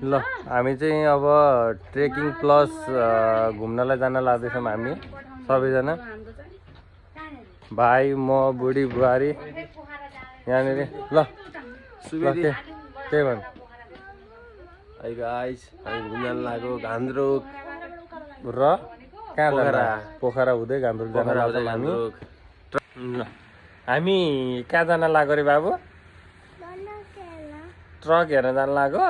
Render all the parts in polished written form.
ल हामी चाहिँ अब ट्रेकिङ प्लस घुम्नलाई जान लाग्दैछौँ हामी सबैजना भाइ म बुढी बुहारी यहाँनिर ल त्यही भन्नु Hey guys, हामी घुम्न लाग्यो गान्द्रुक र कहाँ जाँदा पोखरा हुँदै गान्तोक जान लाग्छौँ हामी ल हामी कहाँ जान लाग्यो रे बाबु ट्रक हेर्न जान लाग्यो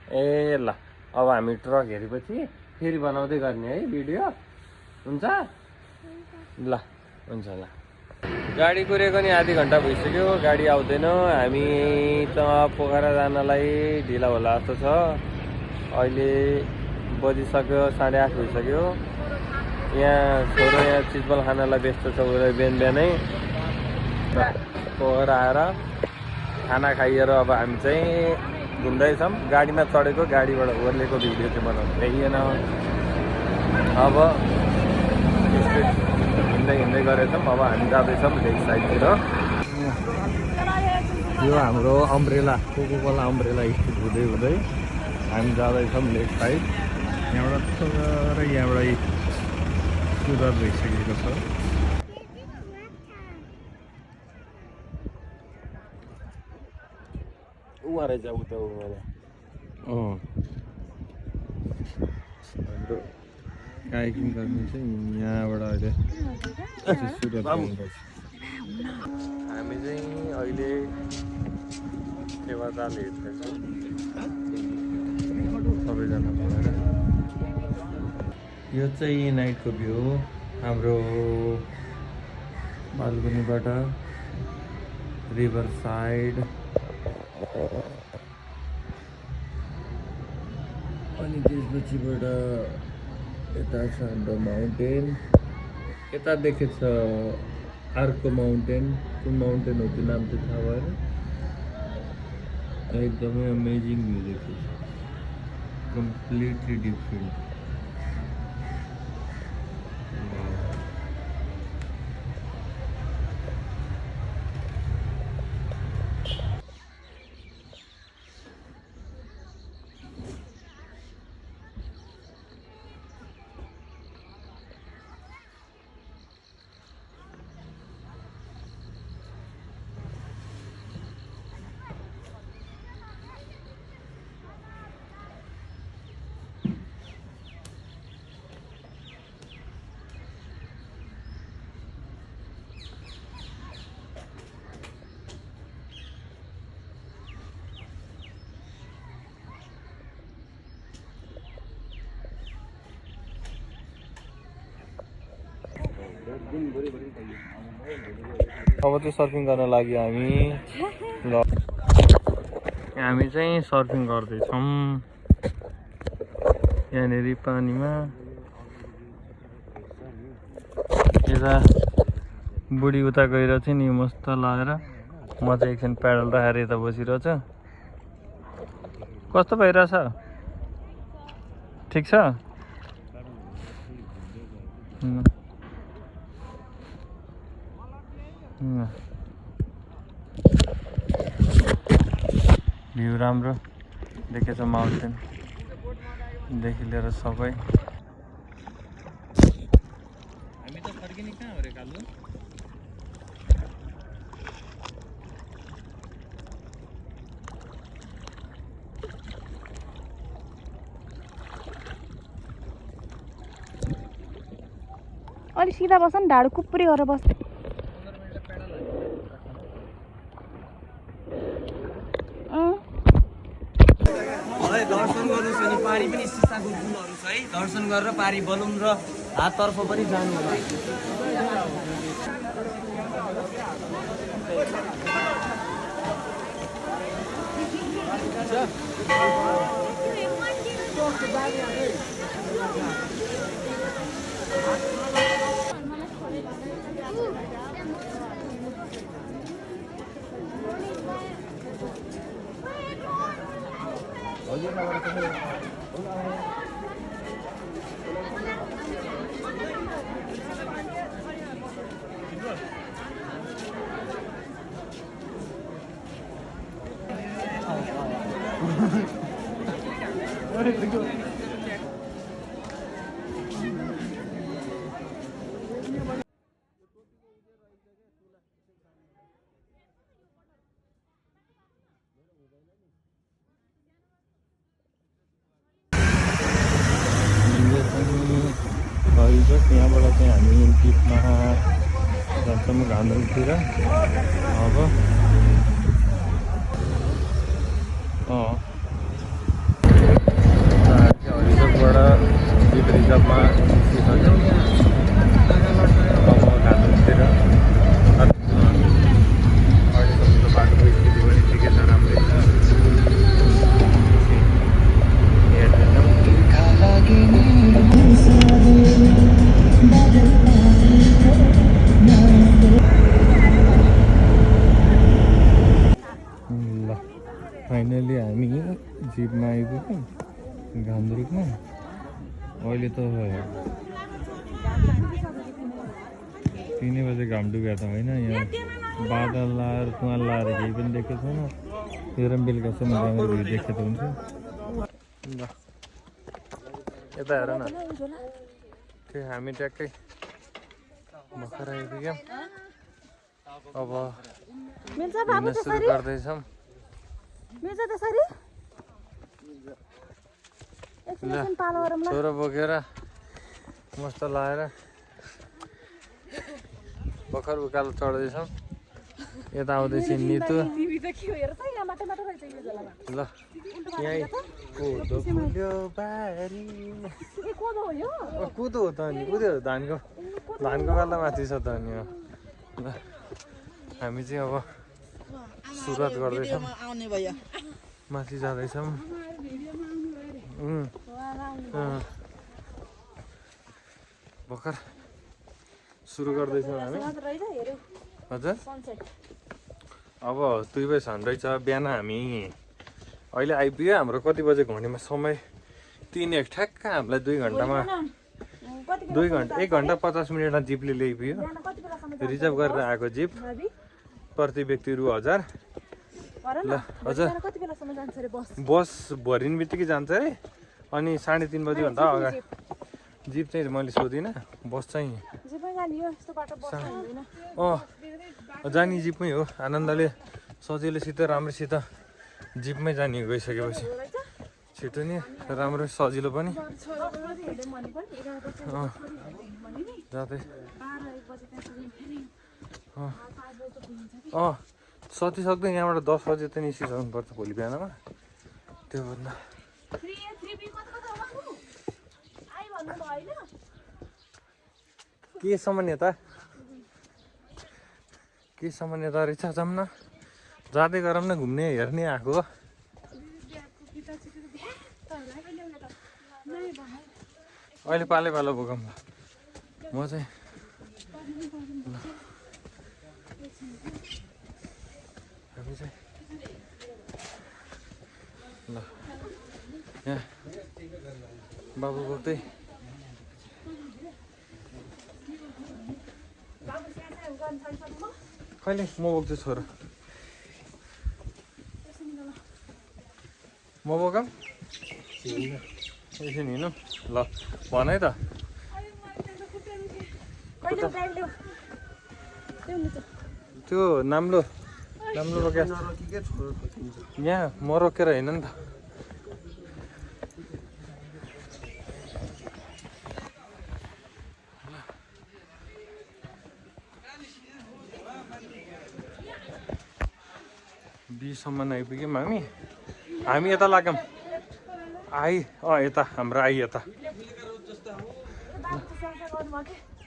ए ल अब हामी ट्रक हेरेपछि फेरि बनाउँदै गर्ने है भिडियो हुन्छ ल हुन्छ ल गाडी कुरेको नि आधी घन्टा भइसक्यो गाडी आउँदैन हामी त पोखरा जानलाई ढिला होला जस्तो छ अहिले बजिसक्यो 8:30 भइसक्यो यहाँ छोरो यहाँ चिजबल खानालाई व्यस्त छ उसलाई बिहान बिहानै पोखरा आएर खाना खाइएर अब हामी चाहिँ घुम्दैछौँ गाडीमा चढेको गाडीबाट ओर्लेको भिडियो चाहिँ बनाउनु भ्याइएन अब हिँड्दै हिँड्दै गरेछौँ अब हामी जाँदैछौँ लेक साइडतिर यो हाम्रो अम्ब्रेला कोकोकोला अम्ब्रेला स्थित हुँदै हुँदै हामी जाँदैछौँ लेक साइड यहाँबाट र यहाँबाट सुरुवात भइसकेको छ उहाँ जाऊ त हाम्रो काइकिङ गर्नु चाहिँ यहाँबाट अहिले सुरुवात गर्नुपर्छ हामी चाहिँ अहिले सेवाजाल हेर्दैछौँ सबैजना भएर यो चाहिँ नाइटको भ्यू हाम्रो बालकनीबाट रिभर साइड अनि त्यसपछिबाट यता छ हाम्रो माउन्टेन यता देखेछ अर्को माउन्टेन कुन माउन्टेन हो त्यो नाम चाहिँ थाहा भएन एकदमै अमेजिङ भ्यू देखेछ कम्प्लिटली डिफ्रेन्ट अब चाहिँ सर्फिङ गर्न लाग्यो हामी ल हामी चाहिँ सर्फिङ गर्दैछौँ यहाँनिर पानीमा यता बुढी उता गएर चाहिँ नि मस्त लगाएर म चाहिँ एकछिन प्याडल राखेर यता बसिरहेछ कस्तो भइरहेछ ठिक छ भ्यू राम्रो देखेछ माउन्टेन देखि लिएर सबै हामी त फर्किने कहाँ हो रे कालु अलि सिधा बस न ढाड कुप्री गरेर बस दर्शन गर्नु छ नि पारी पनि सिसाको पुलहरू छ है दर्शन गरेर पारी बलुन र हाततर्फ पनि जानु होला यहाँबाट चाहिँ हामी जिपमा जान्छौँ घान्द्रुकतिर अब हरिजोकबाट जिप रिजर्भमा निस्किसक्यौँ अब घान्द्रुकतिर अहिलेसम्मको बाटोको स्थिति पनि ठिकै छ, राम्रै छ। फाइनली हामी जिपमा आइपुग्यौँ घान्द्रुकमा। अहिले त 3 बजे घाम डुबेको त होइन, यहाँ बादल लाएर तुवाल लाएर केही पनि देखेको छैन। तेरो पनि बेलुकासम्म राम्रो भ्यू देखेको त हुन्छ। ल यता हेर न, त्यो हामी ट्याक्कै भर्खर आइपुग्यौँ। अब हिँड्न सुरु गर्दैछौँ। छोरो बोकेर मस्त लाएर भर्खर उकालो चढ्दैछौँ। यता आउँदैछ नितु। ल यहीँ कोदो फुल्यो बारी। कुदो हो त अनि कुद्यो धानको पाल्ला माथि छ त अनि। ल हामी चाहिँ अब सुरुवात गर्दैछौँ, माथि जाँदैछौँ। भर्खर सुरु गर्दैछौँ हामी। हजुर अब 2 बजी सन रहेछ बिहान। हामी अहिले आइपुग्यो। हाम्रो कति बजे घडीमा समय 3:01 ठ्याक्क हामीलाई 2 घन्टामा 1 घन्टा 50 मिनटमा जिपले ल्याइपुग्यो। रिजर्भ गरेर आएको जिप, प्रति व्यक्ति रु 1000। ल हजुर बस भरिने बित्तिकै जान्छ अरे। अनि 3:30 बजीभन्दा अगाडि जिप चाहिँ मैले सोधिनँ, बस चाहिँ जाने जिपमै हो। आनन्दले सजिलोसित राम्रोसित जिपमै जाने गइसकेपछि छिटो नि राम्रो सजिलो पनि। जाँदै सति सक्दो यहाँबाट 10 बजे त निस्किसक्नुपर्छ भोलि बिहानमा। त्यो भन्दा के सामान्यता रहेछ। जाऊँ न, जाँदै गरौँ न, घुम्ने हेर्ने आएको हो। अहिले पालो बोकौँ ल। म चाहिँ हामी चाहिँ ल यहाँ बाबु बोक्दै कहिले म बोक्छु छोरो। म बोकौँ एकछिन हिँड्नु ल। भन है त त्यो नाम्लो बोके यहाँ म रोकेर होइन नि त। बीसम्म आइपुग्यौँ हामी यता लाग्यौँ। यता हाम्रो यता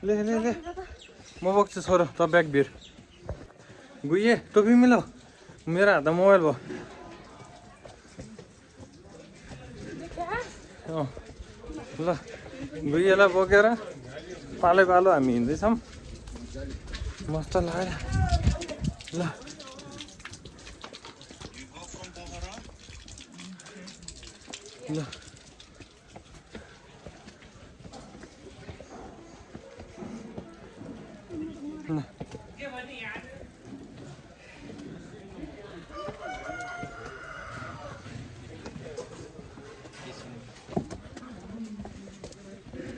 ले म बोक्छु छोरो, त ब्याग भिर गइए टोपी मिलाऊ। मेरो हातमा मोबाइल भयो। ल गइएलाई बोकेर पालो हामी हिँड्दैछौँ मस्त लाग्यो। ल ल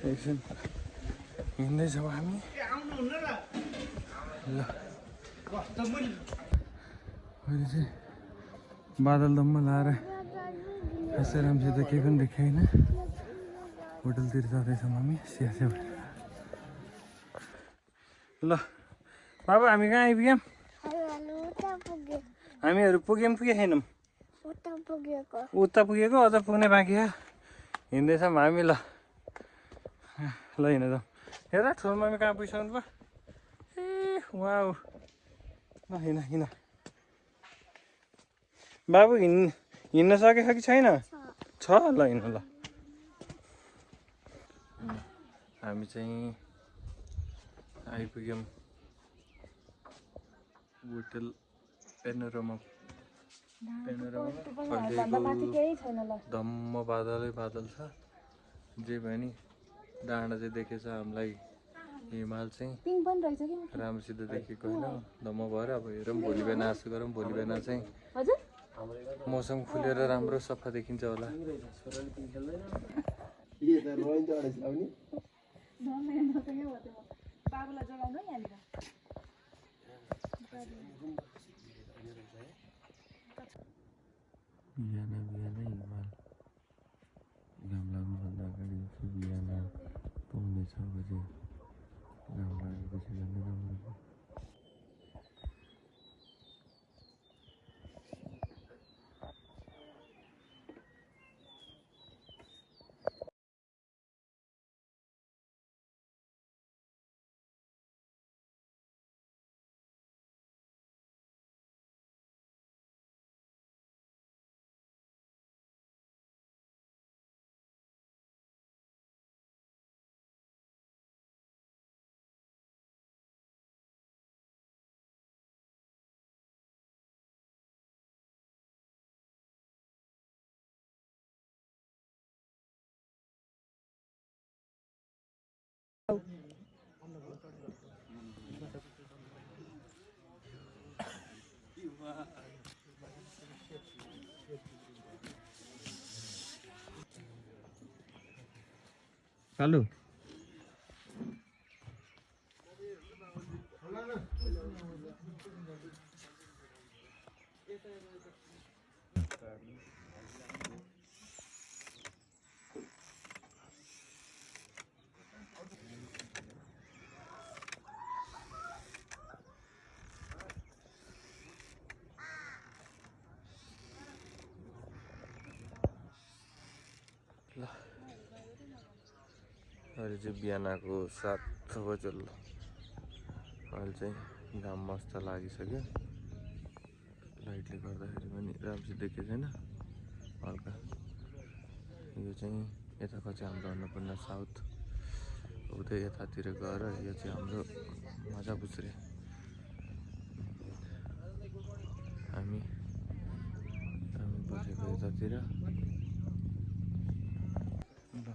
एकछिन हिँड्दैछौँ हामी ल अहिले चाहिँ बादल दम्म लाएर खासै राम्रोसित केही पनि देखाएन होटलतिर जाँदैछौँ हामी सियासे भएर ल बाबु हामी कहाँ आइपुग्यौँ हामीहरू पुग्यौँ कि छैनौँ उता पुगेको अझ पुग्ने बाँकी छ हिँड्दैछौँ हामी ल ल हिँड जाउँ हेर ठुलो मम्मी कहाँ पुगिसक्नु भयो ए वाउ ल हिँड हिँड बाबु हिँड्न सकेछ कि छैन छ ल हिँड ल हामी चाहिँ आइपुग्यौँ होटल पेनोरामा धम्म बादलै बादल छ जे भयो नि डाँडा चाहिँ देखेछ हामीलाई हिमाल चाहिँ राम्रोसित देखेको होइन धम्म भएर अब हेरौँ भोलि बिहान आशा गरौँ भोलि बिहान चाहिँ मौसम खुलेर राम्रो सफा देखिन्छ होला बिहानै हिमाल घाम लाग्नुभन्दा अगाडि चाहिँ बिहान पाउने 6 बजे घाम लागेपछि झन् राम्रो कालु अहिले चाहिँ बिहानको 7 बजे अहिले चाहिँ घाम मस्त लागिसक्यो लाइटले गर्दाखेरि पनि राम्रोसित देखेको छैन हल्का यो चाहिँ यताको चाहिँ हाम्रो अन्नपूर्ण साउथ उतै यतातिर गएर यो चाहिँ हाम्रो मजा बुझ्रे हामी बसेको यतातिर ल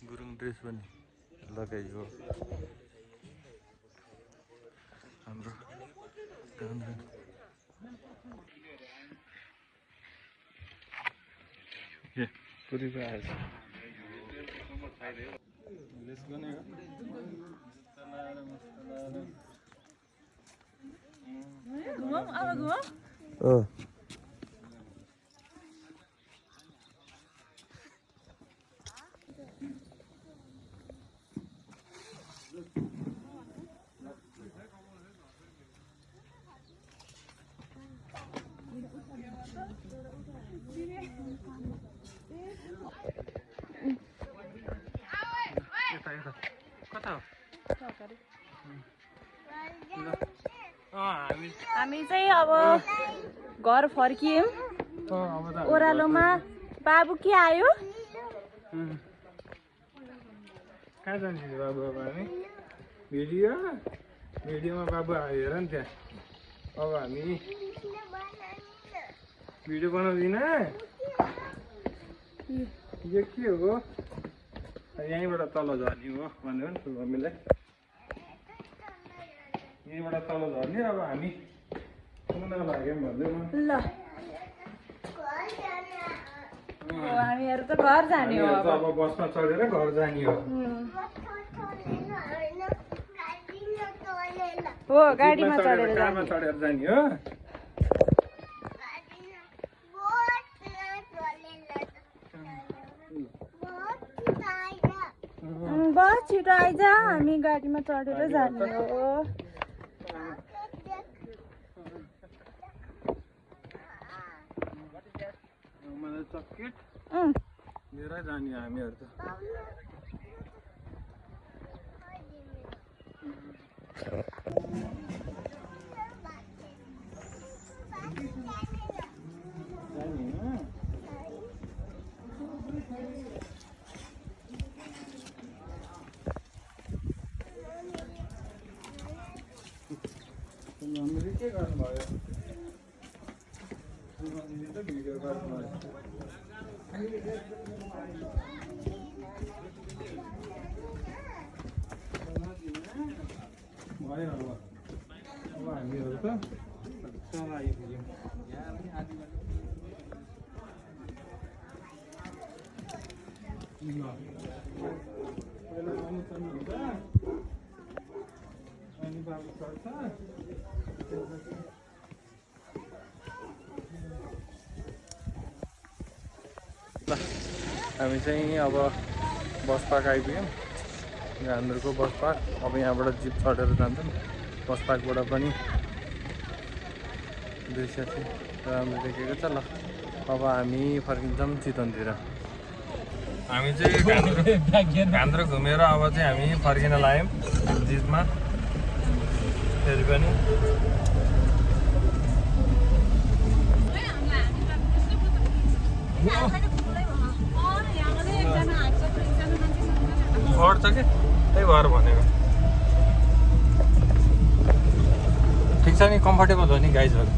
गुरुङ ड्रेस पनि लगाइयो हाम्रो पुरी आएछ कता हो हामी चाहिँ अब घर फर्कियौँ ओह्रालोमा बाबु के आयो कहाँ जान्छ बाबु अब हामी भिडियोमा बाबु आयो हेर नि त्यहाँ अब हामी भिडियो बनाउँदिन यो के हो यहीँबाट तल झर्ने हो भन्यो नि ठुलो मम्मीलाई यहीँबाट तल झर्ने अब हामी लाग्यौँ भन्दै ल हामीहरू त घर जाने हो अब। अब बसमा चढेर घर जाने हो। हो गाडीमा चढेर कारमा जाने। चढेर जाने हो। बस छिटो आइज, हामी गाडीमा चढेर जाने हो। मलाई चक्लेट अँ, लिएर जाने हो हामीहरू त। हामीले के गर्नुभयो? हामीले त भिडियो गर्नुभयो। भयो अब हामीहरू त चल आइपुग्यौँ। पहिला आउनु सक्नुहुन्छ अनि बाबु चढ्छ। हामी चाहिँ अब बस पार्क आइपुग्यौँ। गान्द्रको बस पार्क। अब यहाँबाट जिप चढेर जान्छौँ। बस पार्कबाट पनि दृश्य चाहिँ राम्रो देखेको छ। ल अब हामी फर्किन्छौँ चितवनतिर। हामी चाहिँ गान्द्र घुमेर अब चाहिँ हामी फर्किन लाग्यौँ जिपमा। फेरि पनि अड्छ कि त्यही भएर भनेको। ठिक छ नि, कम्फर्टेबल हो नि गाइजहरू?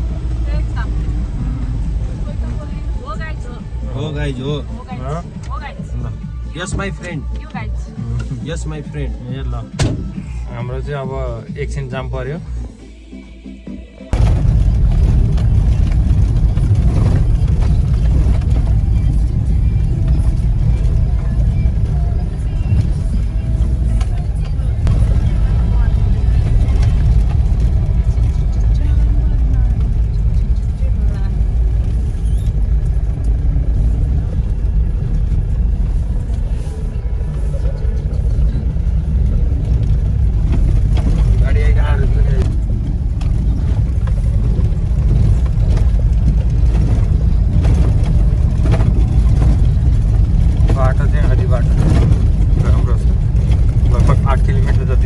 हो गाइज हो। Yes my friend, yes my friend. ए ल, हाम्रो चाहिँ अब एकछिन जाम पर्यो।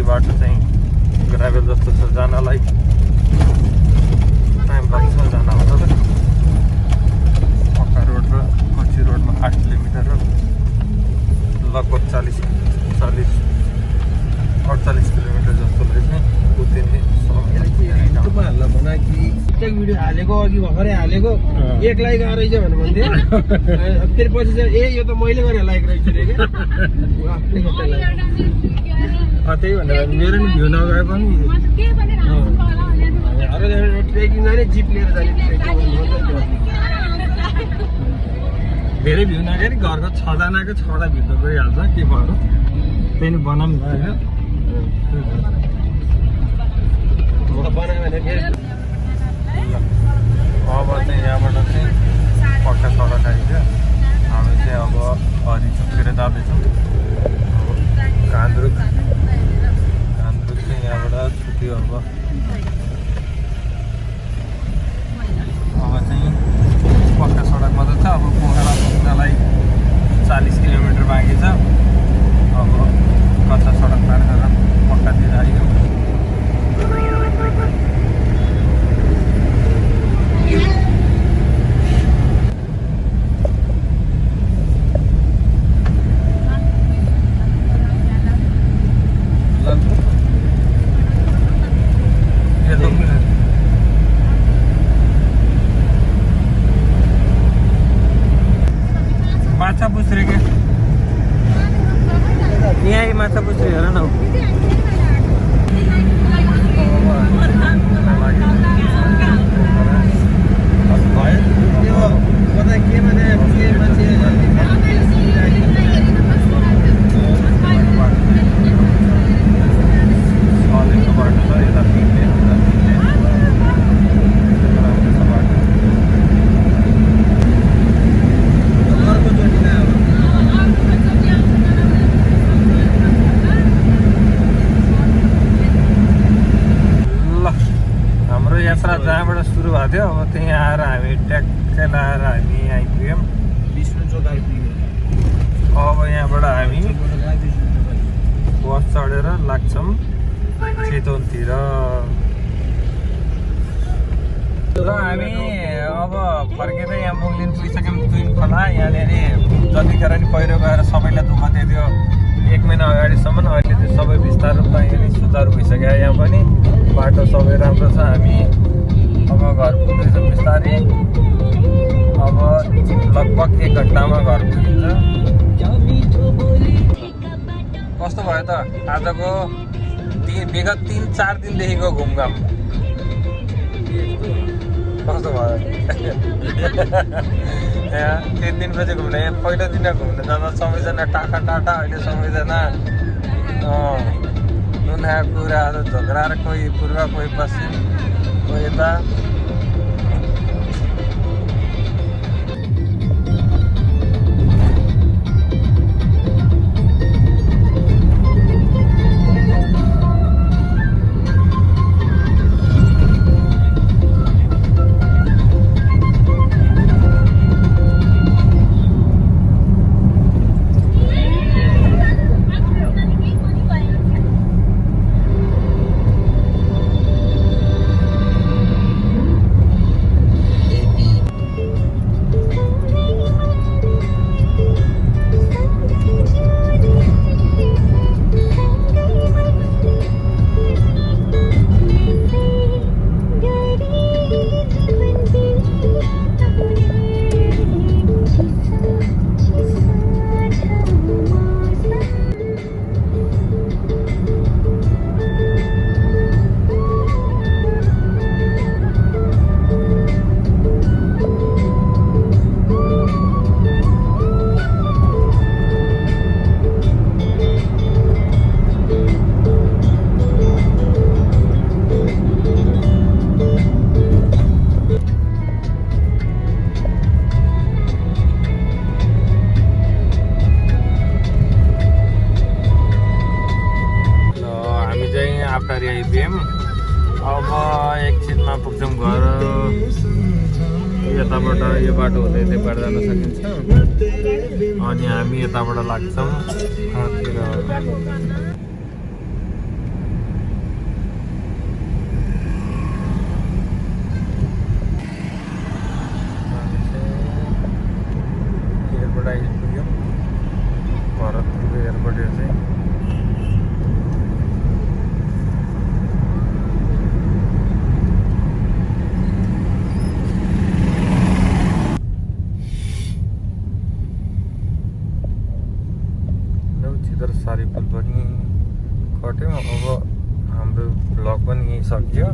बाटो चाहिँ ग्राभेल जस्तो छ, जानलाई टाइम लाग्छ जान आउँदा त। पक्का रोड र कच्ची रोडमा 8 किलोमिटर र लगभग 48 किलोमिटर जस्तोलाई चाहिँ उत्तिने युट्युबमा हाल्न भना कि प्रत्येक भिडियो हालेको अघि भर्खरै हालेको 1 लाइक आएर रहेछ भनेर भन्थ्यो। फेरि पछि चाहिँ ए यो त मैले गरेर लाइक रहेछ रे क्या। आफ्नै खट्टा लाइक। त्यही भनेर मेरो नि भ्यू नगए पनि अरू ट्रेकिङ जाने जिप लिएर जाने धेरै भ्यू नगए नि घरको 6 जनाको 6वटा भित्र गइहाल्छ। के भयो त्यही नि बनाऊँ होइन। बनायो भने फेरि अब चाहिँ यहाँबाट चाहिँ पक्का सडक आइन्छ। हामी चाहिँ अब हरिचोकतिर जाँदैछौँ। गान्द्रुक चाहिँ यहाँबाट छुट्यो। अब चाहिँ पक्का सडक मात्र छ। अब पोखरा पुग्नलाई 40 किलोमिटर बाँकी छ। अब कच्चा सडक पार गरेर पक्कातिर आइयो। माछा पुछ्रे के यहाँ माछा पुछ्रे हेर न। भयो त्यो कता के मान्छे मान्छे थियो। अब त्यहीँ आएर हामी ट्याक्कै लाएर हामी आइपुग्यौँ। विष्णु चोक आइपुग्यो। अब यहाँबाट हामी बस चढेर लाग्छौँ चितवनतिर। र हामी अब फर्केर यहाँ मुगलिन पुगिसक्यौँ। तुइन खोला यहाँनिर जतिखेर नि पहिरो गएर सबैलाई दुःख दियो 1 महिना अगाडिसम्म। अहिले त्यो सबै बिस्तार रूपमा यहाँनिर सुचारू भइसक्यो। यहाँ पनि बाटो सबै राम्रो छ। हामी अब घर पुग्दैछौँ बिस्तारै। अब लगभग 1 घन्टामा घर पुगिन्छ। कस्तो भयो त आजको विगत 3-4 दिनदेखिको घुमघाम कस्तो भयो? 3 दिनपछि घुम्ने, पहिलो दिन घुम्न जाँदा सबैजना टाटा, अहिले सबैजना नुन कुराहरू झगडाएर कोही पूर्व कोही पश्चिम कोही यता। अब एकछिनमा पुग्छौँ घर। यताबाट यो बाटो हुँदै त्यहाँबाट जान सकिन्छ। अनि हामी यताबाट लाग्छौँ घरतिर। एयरपोर्ट आइपुग्यौँ। भरतपुरको एयरपोर्ट चाहिँ सारी पुल पनि कट्यौँ। अब हाम्रो भ्लग पनि यहीँ सकियो।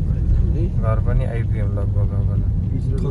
घर पनि आइपुग्यौँ लगभग अब।